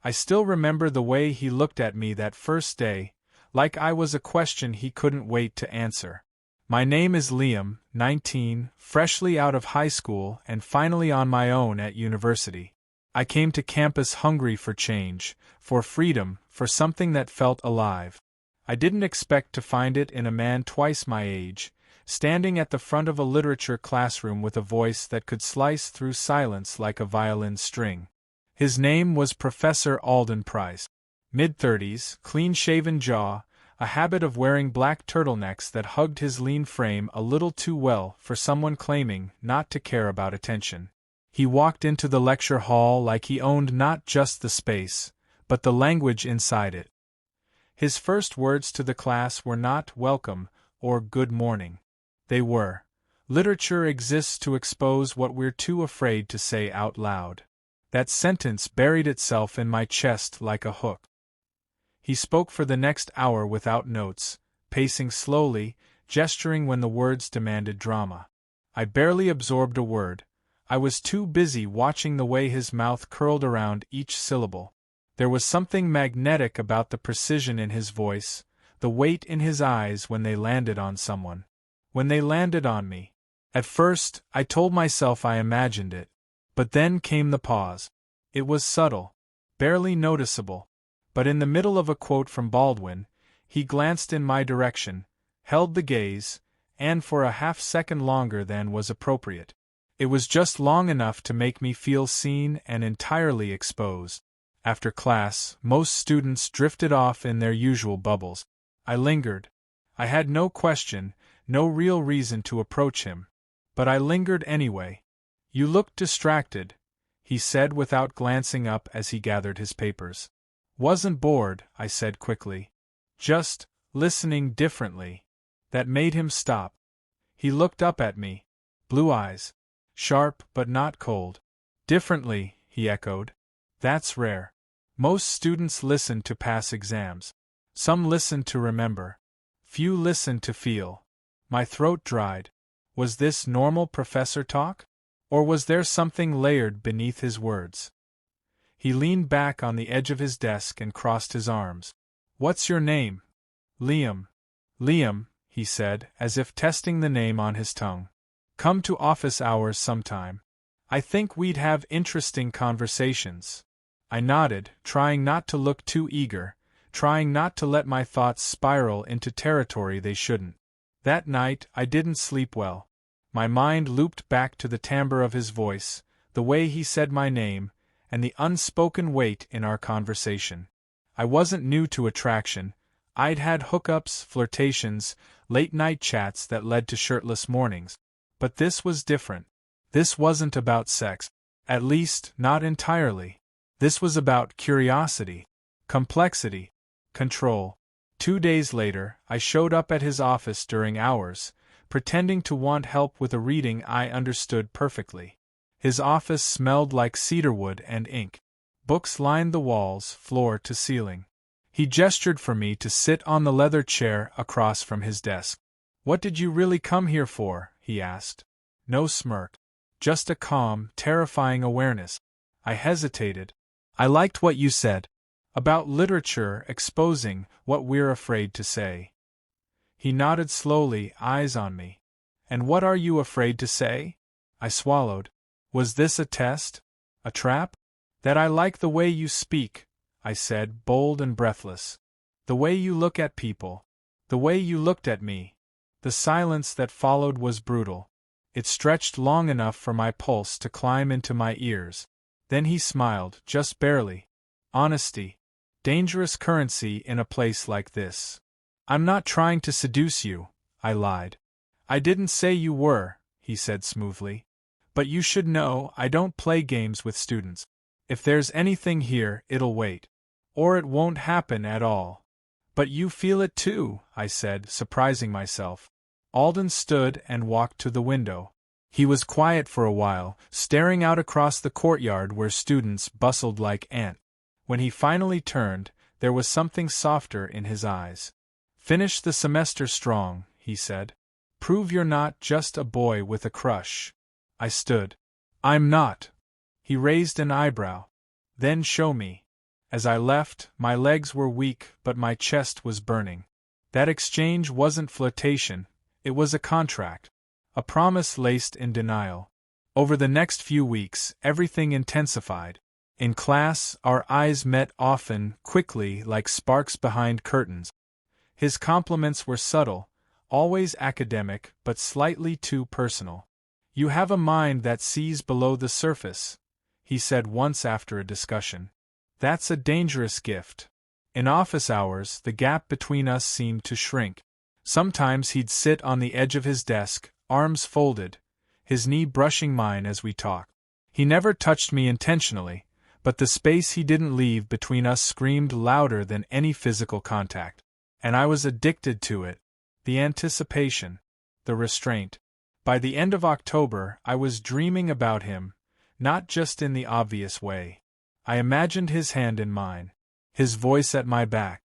I still remember the way he looked at me that first day, like I was a question he couldn't wait to answer. My name is Liam, 19, freshly out of high school and finally on my own at university. I came to campus hungry for change, for freedom, for something that felt alive. I didn't expect to find it in a man twice my age, standing at the front of a literature classroom with a voice that could slice through silence like a violin string. His name was Professor Alden Price. Mid-30s, clean-shaven jaw, a habit of wearing black turtlenecks that hugged his lean frame a little too well for someone claiming not to care about attention. He walked into the lecture hall like he owned not just the space, but the language inside it. His first words to the class were not welcome or good morning. They were, literature exists to expose what we're too afraid to say out loud. That sentence buried itself in my chest like a hook. He spoke for the next hour without notes, pacing slowly, gesturing when the words demanded drama. I barely absorbed a word. I was too busy watching the way his mouth curled around each syllable. There was something magnetic about the precision in his voice, the weight in his eyes when they landed on someone. When they landed on me. At first, I told myself I imagined it. But then came the pause. It was subtle, barely noticeable. But in the middle of a quote from Baldwin, he glanced in my direction, held the gaze, and for a half-second longer than was appropriate. It was just long enough to make me feel seen and entirely exposed. After class, most students drifted off in their usual bubbles. I lingered. I had no question, no real reason to approach him. But I lingered anyway. "You looked distracted," he said without glancing up as he gathered his papers. "Wasn't bored," I said quickly. "Just listening differently." That made him stop. He looked up at me. Blue eyes. Sharp but not cold. "Differently," he echoed. "That's rare. Most students listen to pass exams. Some listen to remember. Few listen to feel." My throat dried. Was this normal professor talk? Or was there something layered beneath his words? He leaned back on the edge of his desk and crossed his arms. "What's your name?" "Liam." "Liam," he said, as if testing the name on his tongue. "Come to office hours sometime. I think we'd have interesting conversations." I nodded, trying not to look too eager, trying not to let my thoughts spiral into territory they shouldn't. That night I didn't sleep well. My mind looped back to the timbre of his voice, the way he said my name, and the unspoken weight in our conversation. I wasn't new to attraction. I'd had hookups, flirtations, late-night chats that led to shirtless mornings. But this was different. This wasn't about sex. At least, not entirely. This was about curiosity, complexity, control. 2 days later, I showed up at his office during hours, pretending to want help with a reading I understood perfectly. His office smelled like cedarwood and ink. Books lined the walls, floor to ceiling. He gestured for me to sit on the leather chair across from his desk. "What did you really come here for?" he asked. No smirk. Just a calm, terrifying awareness. I hesitated. "I liked what you said. About literature exposing what we're afraid to say." He nodded slowly, eyes on me. "And what are you afraid to say?" I swallowed. Was this a test? A trap? "That I like the way you speak," I said, bold and breathless. "The way you look at people. The way you looked at me." The silence that followed was brutal. It stretched long enough for my pulse to climb into my ears. Then he smiled, just barely. "Honesty. Dangerous currency in a place like this." "I'm not trying to seduce you," I lied. "I didn't say you were," he said smoothly. "But you should know I don't play games with students. If there's anything here, it'll wait. Or it won't happen at all." "But you feel it too," I said, surprising myself. Alden stood and walked to the window. He was quiet for a while, staring out across the courtyard where students bustled like ants. When he finally turned, there was something softer in his eyes. "Finish the semester strong," he said. "Prove you're not just a boy with a crush." I stood. "I'm not." He raised an eyebrow. "Then show me." As I left, my legs were weak but my chest was burning. That exchange wasn't flirtation, it was a contract. A promise laced in denial. Over the next few weeks, everything intensified. In class, our eyes met often, quickly, like sparks behind curtains. His compliments were subtle, always academic, but slightly too personal. "You have a mind that sees below the surface," he said once after a discussion. "That's a dangerous gift." In office hours, the gap between us seemed to shrink. Sometimes he'd sit on the edge of his desk, arms folded, his knee brushing mine as we talked. He never touched me intentionally, but the space he didn't leave between us screamed louder than any physical contact. And I was addicted to it. The anticipation. The restraint. By the end of October, I was dreaming about him, not just in the obvious way. I imagined his hand in mine, his voice at my back,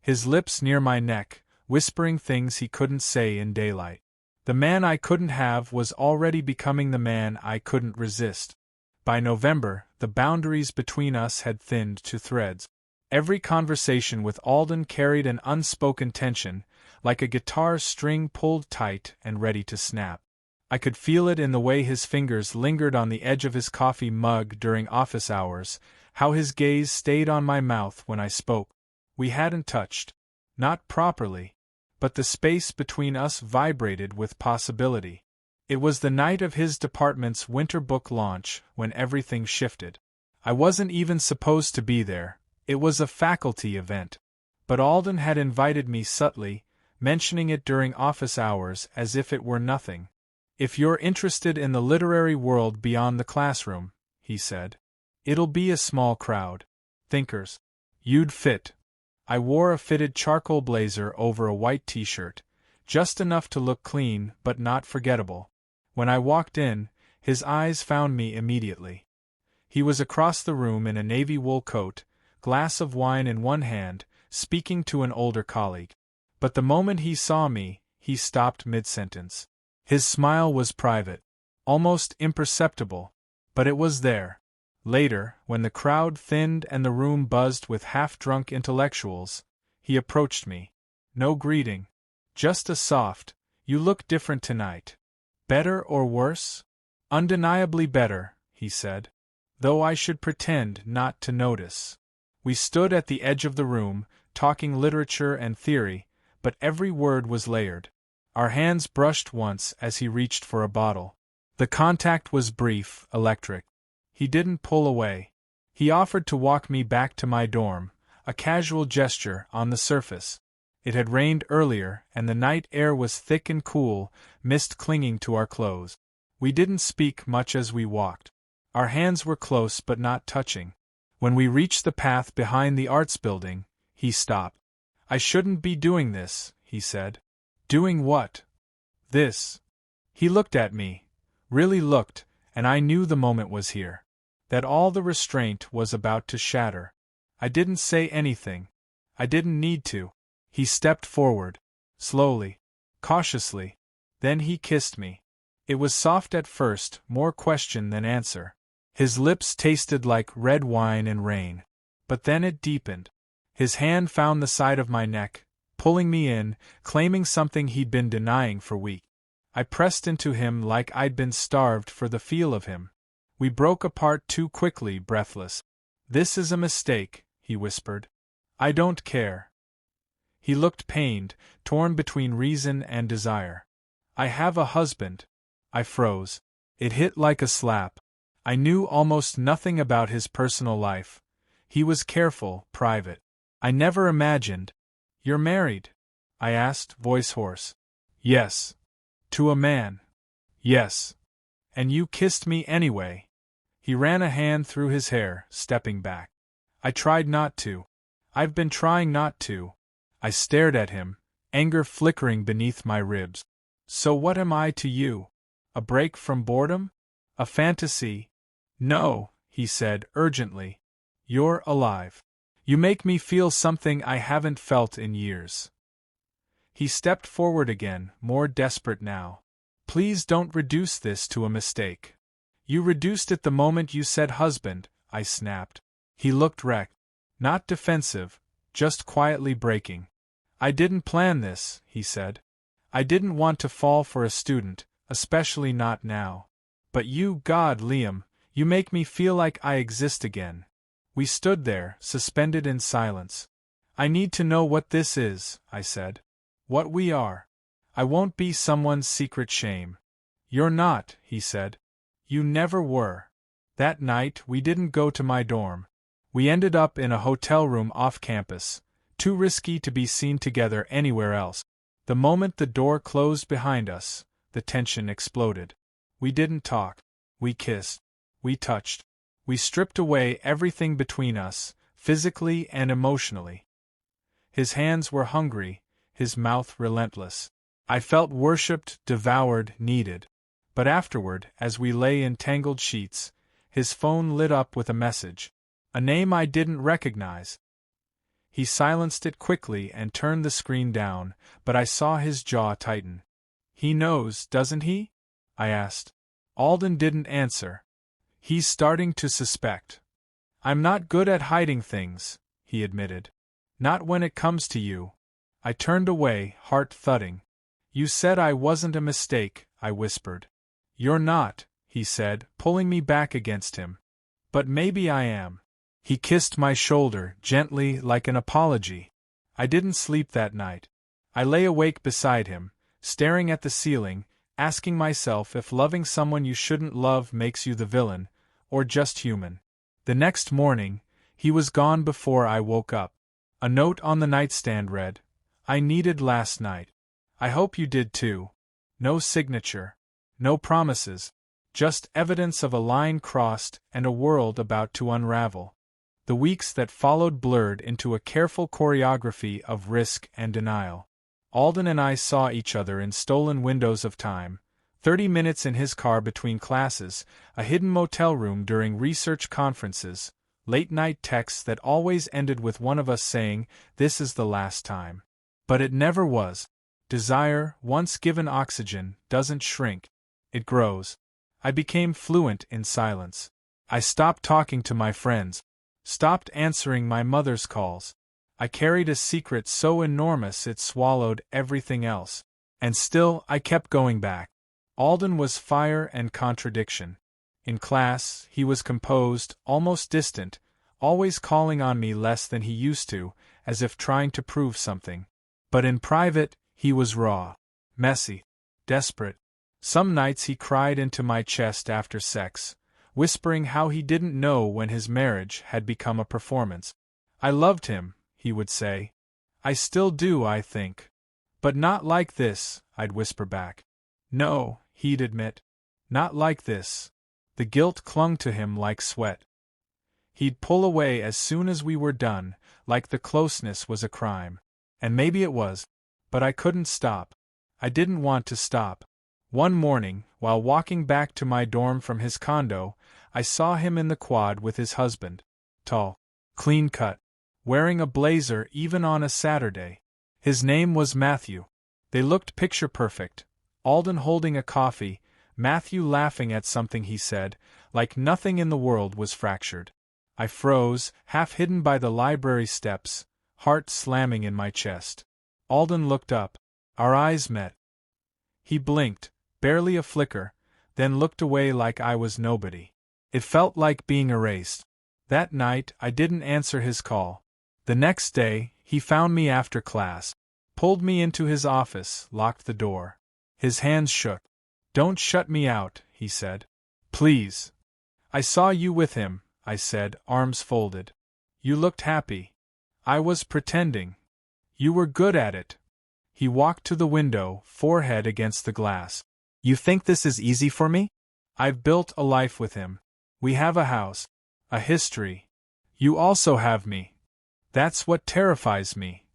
his lips near my neck, whispering things he couldn't say in daylight. The man I couldn't have was already becoming the man I couldn't resist. By November, the boundaries between us had thinned to threads. Every conversation with Alden carried an unspoken tension, like a guitar string pulled tight and ready to snap. I could feel it in the way his fingers lingered on the edge of his coffee mug during office hours, how his gaze stayed on my mouth when I spoke. We hadn't touched. Not properly. But the space between us vibrated with possibility. It was the night of his department's winter book launch when everything shifted. I wasn't even supposed to be there. It was a faculty event. But Alden had invited me subtly, mentioning it during office hours as if it were nothing. "If you're interested in the literary world beyond the classroom," he said, "it'll be a small crowd. Thinkers. You'd fit." I wore a fitted charcoal blazer over a white t-shirt, just enough to look clean but not forgettable. When I walked in, his eyes found me immediately. He was across the room in a navy wool coat, glass of wine in one hand, speaking to an older colleague. But the moment he saw me, he stopped mid-sentence. His smile was private, almost imperceptible, but it was there. Later, when the crowd thinned and the room buzzed with half-drunk intellectuals, he approached me. No greeting. Just a soft, "You look different tonight." "Better or worse?" "Undeniably better," he said. "Though I should pretend not to notice." We stood at the edge of the room, talking literature and theory, but every word was layered. Our hands brushed once as he reached for a bottle. The contact was brief, electric. He didn't pull away. He offered to walk me back to my dorm, a casual gesture on the surface. It had rained earlier, and the night air was thick and cool, mist clinging to our clothes. We didn't speak much as we walked. Our hands were close but not touching. When we reached the path behind the arts building, he stopped. "I shouldn't be doing this," he said. "Doing what?" "This." He looked at me, really looked, and I knew the moment was here. That all the restraint was about to shatter. I didn't say anything. I didn't need to. He stepped forward, slowly, cautiously. Then he kissed me. It was soft at first, more question than answer. His lips tasted like red wine and rain. But then it deepened. His hand found the side of my neck, pulling me in, claiming something he'd been denying for weeks. I pressed into him like I'd been starved for the feel of him. We broke apart too quickly, breathless. "This is a mistake," he whispered. "I don't care." He looked pained, torn between reason and desire. "I have a husband." I froze. It hit like a slap. I knew almost nothing about his personal life. He was careful, private. I never imagined. "You're married?" I asked, voice hoarse. "Yes." "To a man?" "Yes." "And you kissed me anyway." He ran a hand through his hair, stepping back. I tried not to. I've been trying not to. I stared at him, anger flickering beneath my ribs. "So what am I to you? A break from boredom? A fantasy?" "No," he said urgently. "You're alive. You make me feel something I haven't felt in years." He stepped forward again, more desperate now. "Please don't reduce this to a mistake." "You reduced it the moment you said husband," I snapped. He looked wrecked. Not defensive, just quietly breaking. I didn't plan this, he said. I didn't want to fall for a student, especially not now. But you, God, Liam, you make me feel like I exist again. We stood there, suspended in silence. I need to know what this is, I said. What we are. I won't be someone's secret shame. You're not, he said. You never were. That night, we didn't go to my dorm. We ended up in a hotel room off campus, too risky to be seen together anywhere else. The moment the door closed behind us, the tension exploded. We didn't talk. We kissed. We touched. We stripped away everything between us, physically and emotionally. His hands were hungry, his mouth relentless. I felt worshipped, devoured, needed. But afterward, as we lay in tangled sheets, his phone lit up with a message. A name I didn't recognize. He silenced it quickly and turned the screen down, but I saw his jaw tighten. He knows, doesn't he? I asked. Alden didn't answer. He's starting to suspect. I'm not good at hiding things, he admitted. Not when it comes to you. I turned away, heart thudding. You said I wasn't a mistake, I whispered. You're not, he said, pulling me back against him. But maybe I am. He kissed my shoulder, gently, like an apology. I didn't sleep that night. I lay awake beside him, staring at the ceiling, asking myself if loving someone you shouldn't love makes you the villain, or just human. The next morning, he was gone before I woke up. A note on the nightstand read, I needed last night. I hope you did too. No signature. No promises. Just evidence of a line crossed and a world about to unravel. The weeks that followed blurred into a careful choreography of risk and denial. Alden and I saw each other in stolen windows of time, 30 minutes in his car between classes, a hidden motel room during research conferences, late-night texts that always ended with one of us saying, "This is the last time." But it never was. Desire, once given oxygen, doesn't shrink. It grows. I became fluent in silence. I stopped talking to my friends. Stopped answering my mother's calls. I carried a secret so enormous it swallowed everything else. And still, I kept going back. Alden was fire and contradiction. In class, he was composed, almost distant, always calling on me less than he used to, as if trying to prove something. But in private, he was raw, messy, desperate. Some nights he cried into my chest after sex, whispering how he didn't know when his marriage had become a performance. I loved him, he would say. I still do, I think. But not like this, I'd whisper back. No, he'd admit. Not like this. The guilt clung to him like sweat. He'd pull away as soon as we were done, like the closeness was a crime. And maybe it was. But I couldn't stop. I didn't want to stop. One morning, while walking back to my dorm from his condo, I saw him in the quad with his husband. Tall, clean-cut, wearing a blazer even on a Saturday. His name was Matthew. They looked picture-perfect, Alden holding a coffee, Matthew laughing at something he said, like nothing in the world was fractured. I froze, half hidden by the library steps, heart slamming in my chest. Alden looked up. Our eyes met. He blinked, barely a flicker, then looked away like I was nobody. It felt like being erased. That night, I didn't answer his call. The next day, he found me after class, pulled me into his office, locked the door. His hands shook. Don't shut me out, he said. Please. I saw you with him, I said, arms folded. You looked happy. I was pretending. You were good at it. He walked to the window, forehead against the glass. You think this is easy for me? I've built a life with him. We have a house. A history. You also have me. That's what terrifies me.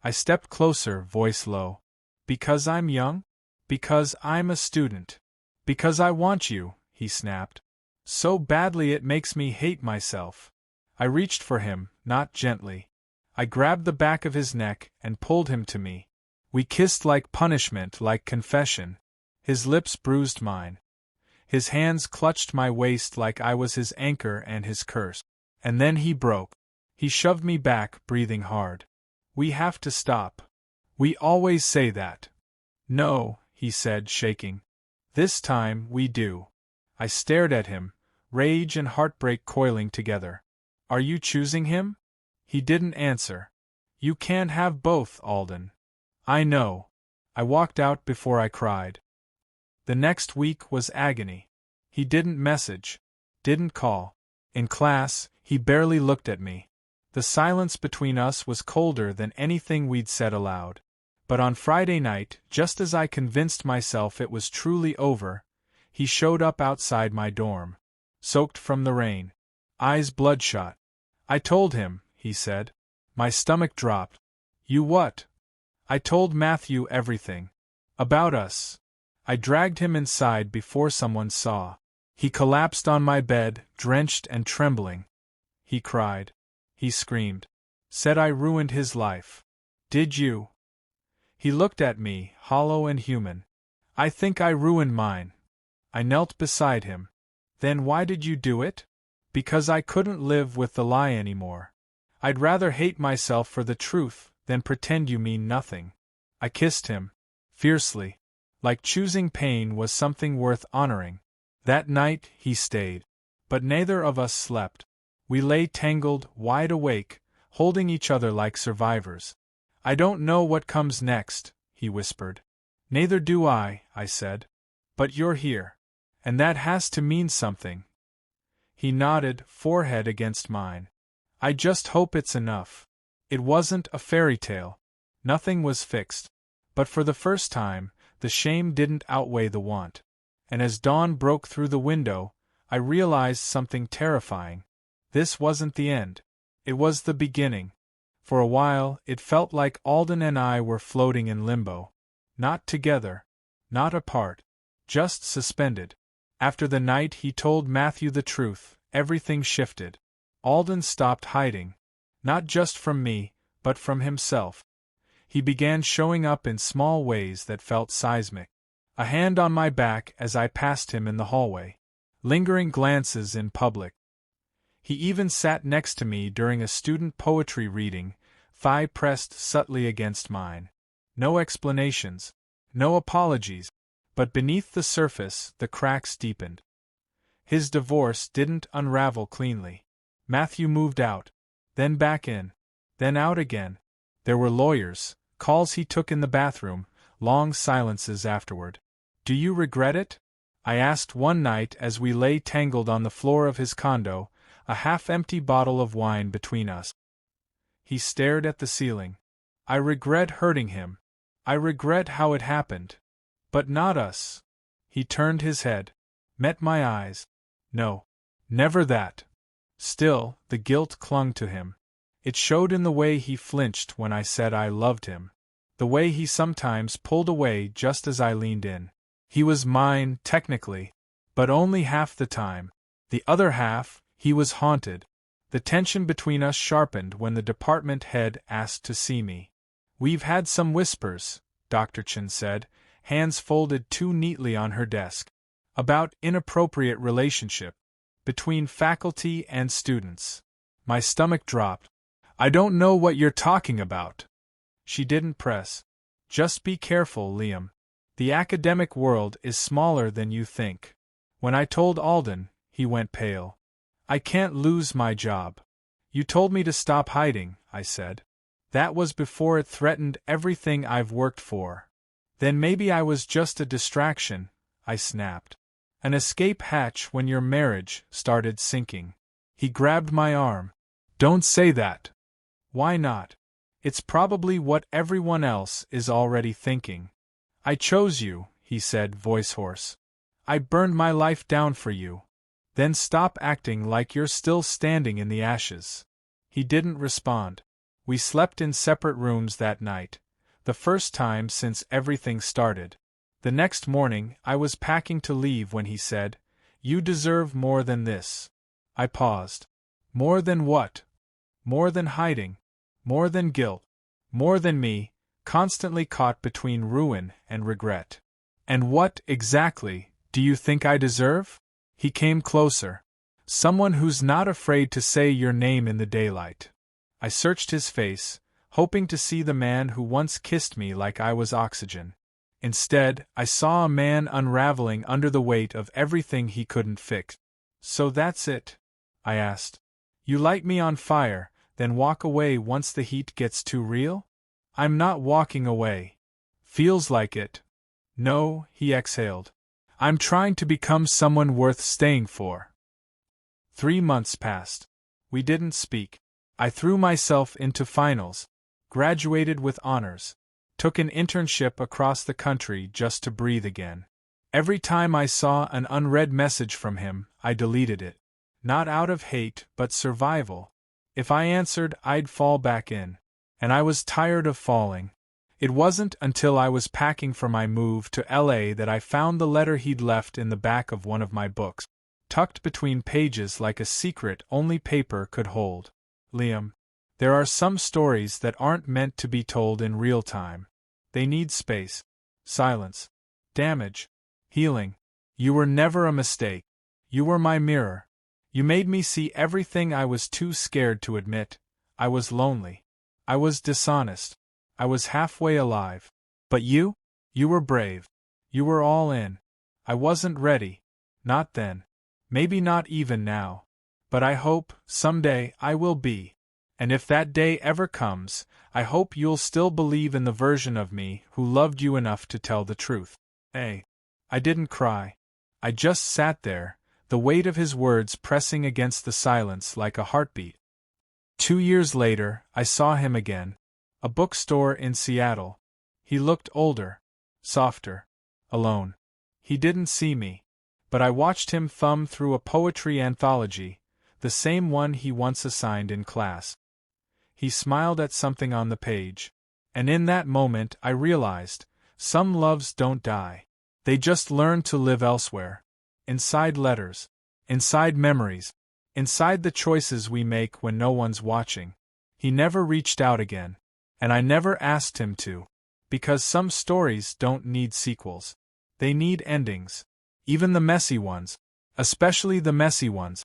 I stepped closer, voice low. Because I'm young? Because I'm a student. Because I want you, he snapped. So badly it makes me hate myself. I reached for him, not gently. I grabbed the back of his neck and pulled him to me. We kissed like punishment, like confession. His lips bruised mine. His hands clutched my waist like I was his anchor and his curse. And then he broke. He shoved me back, breathing hard. We have to stop. We always say that. No, he said, shaking. This time, we do. I stared at him, rage and heartbreak coiling together. Are you choosing him? He didn't answer. You can't have both, Alden. I know. I walked out before I cried. The next week was agony. He didn't message. Didn't call. In class, he barely looked at me. The silence between us was colder than anything we'd said aloud. But on Friday night, just as I convinced myself it was truly over, he showed up outside my dorm. Soaked from the rain. Eyes bloodshot. I told him, he said. My stomach dropped. You what? I told Matthew everything. About us. I dragged him inside before someone saw. He collapsed on my bed, drenched and trembling. He cried. He screamed. Said I ruined his life. Did you? He looked at me, hollow and human. I think I ruined mine. I knelt beside him. Then why did you do it? Because I couldn't live with the lie anymore. I'd rather hate myself for the truth than pretend you mean nothing. I kissed him. Fiercely. Like choosing pain was something worth honoring. That night, he stayed. But neither of us slept. We lay tangled, wide awake, holding each other like survivors. I don't know what comes next, he whispered. Neither do I said. But you're here. And that has to mean something. He nodded, forehead against mine. I just hope it's enough. It wasn't a fairy tale. Nothing was fixed. But for the first time, the shame didn't outweigh the want. And as dawn broke through the window, I realized something terrifying. This wasn't the end. It was the beginning. For a while, it felt like Alden and I were floating in limbo. Not together. Not apart. Just suspended. After the night he told Matthew the truth, everything shifted. Alden stopped hiding. Not just from me, but from himself. He began showing up in small ways that felt seismic. A hand on my back as I passed him in the hallway. Lingering glances in public. He even sat next to me during a student poetry reading, thigh pressed subtly against mine. No explanations. No apologies. But beneath the surface, the cracks deepened. His divorce didn't unravel cleanly. Matthew moved out. Then back in. Then out again. There were lawyers, calls he took in the bathroom, long silences afterward. Do you regret it? I asked one night as we lay tangled on the floor of his condo, a half-empty bottle of wine between us. He stared at the ceiling. I regret hurting him. I regret how it happened. But not us. He turned his head. Met my eyes. No. Never that. Still, the guilt clung to him. It showed in the way he flinched when I said I loved him. The way he sometimes pulled away just as I leaned in. He was mine, technically. But only half the time. The other half, he was haunted. The tension between us sharpened when the department head asked to see me. We've had some whispers, Dr. Chen said, hands folded too neatly on her desk. About inappropriate relationship. Between faculty and students. My stomach dropped. I don't know what you're talking about. She didn't press. Just be careful, Liam. The academic world is smaller than you think. When I told Alden, he went pale. I can't lose my job. You told me to stop hiding, I said. That was before it threatened everything I've worked for. Then maybe I was just a distraction, I snapped. An escape hatch when your marriage started sinking. He grabbed my arm. Don't say that. Why not? It's probably what everyone else is already thinking. I chose you, he said, voice hoarse. I burned my life down for you. Then stop acting like you're still standing in the ashes. He didn't respond. We slept in separate rooms that night, the first time since everything started. The next morning, I was packing to leave when he said, You deserve more than this. I paused. More than what? More than hiding. More than guilt. More than me, constantly caught between ruin and regret. And what, exactly, do you think I deserve? He came closer. Someone who's not afraid to say your name in the daylight. I searched his face, hoping to see the man who once kissed me like I was oxygen. Instead, I saw a man unraveling under the weight of everything he couldn't fix. "So that's it?" I asked. "You light me on fire, then walk away once the heat gets too real?" "I'm not walking away. Feels like it." "No," he exhaled. "I'm trying to become someone worth staying for." 3 months passed. We didn't speak. I threw myself into finals, graduated with honors, took an internship across the country just to breathe again. Every time I saw an unread message from him, I deleted it. Not out of hate, but survival. If I answered, I'd fall back in. And I was tired of falling. It wasn't until I was packing for my move to LA that I found the letter he'd left in the back of one of my books, tucked between pages like a secret only paper could hold. "Liam, there are some stories that aren't meant to be told in real time. They need space, silence, damage, healing. You were never a mistake. You were my mirror. You made me see everything I was too scared to admit. I was lonely. I was dishonest. I was halfway alive. But you were brave. You were all in. I wasn't ready. Not then. Maybe not even now. But I hope, someday, I will be. And if that day ever comes, I hope you'll still believe in the version of me who loved you enough to tell the truth." I didn't cry. I just sat there, the weight of his words pressing against the silence like a heartbeat. 2 years later, I saw him again. A bookstore in Seattle. He looked older, softer, alone. He didn't see me, but I watched him thumb through a poetry anthology, the same one he once assigned in class. He smiled at something on the page, and in that moment I realized, some loves don't die. They just learn to live elsewhere. Inside letters. Inside memories. Inside the choices we make when no one's watching. He never reached out again. And I never asked him to. Because some stories don't need sequels. They need endings. Even the messy ones. Especially the messy ones.